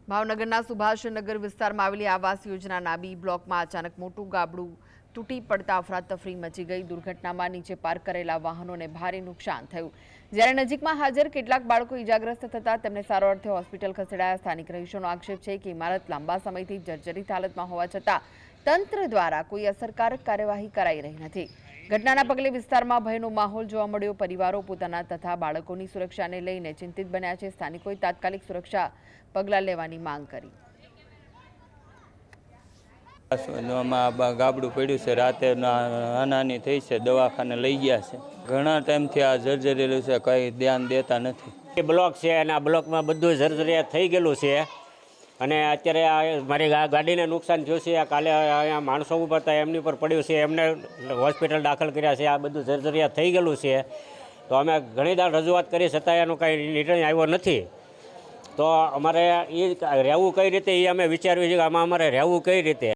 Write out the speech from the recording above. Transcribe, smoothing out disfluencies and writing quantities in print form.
ભાવનગરના સુભાષનગર વિસ્તારમાં આવેલી આવાસ યોજનાના બી બ્લોકમાં અચાનક મોટું ગાબડું તૂટી પડતા અફરાતફરી મચી ગઈ। દુર્ઘટનામાં નીચે પાર્ક કરેલા વાહનોને ભારે નુકસાન થયું। જ્યારે નજીકમાં હાજર કેટલાક બાળકો ઇજાગ્રસ્ત થતા તેમને સારવાર અર્થે હોસ્પિટલ ખસેડાયા। સ્થાનિક રહીશોનો આક્ષેપ છે કે ઇમારત લાંબા સમયથી જર્જરિત હાલતમાં હોવા છતાં તંત્ર દ્વારા કોઈ અસરકારક કાર્યવાહી કરાઈ રહી નથી। ઘટનાના પગલે વિસ્તારમાં ભયનો માહોલ જોવા મળ્યો। પરિવારો પોતાના તથા બાળકોની સુરક્ષાને લઈને ચિંતિત બન્યા છે। સ્થાનિકોએ તાત્કાલિક સુરક્ષા પગલાં લેવાની માંગ કરી। ગાબડું પડ્યું છે, રાતે હાનાની થઈ છે, દવાખાને લઈ ગયા છે। ઘણા ટાઈમથી આ જર્જરેલું છે, કંઈ ધ્યાન દેતા નથી। બ્લોક છે અને આ બ્લોકમાં બધું જર્જરિયાત થઈ ગયેલું છે અને અત્યારે મારી ગાડીને નુકસાન થયું છે। કાલે અહીંયા માણસો ઉપર હતા એમની ઉપર પડ્યું છે, એમને હોસ્પિટલ દાખલ કર્યા છે। આ બધું જર્જરિયાત થઈ ગયેલું છે। તો અમે ઘણી દાડ રજૂઆત કરી છતાં એનો કાંઈ નિર્ણય આવ્યો નથી। તો અમારે એ રહેવું કઈ રીતે એ અમે વિચાર્યું છે કે આમાં અમારે રહેવું કઈ રીતે।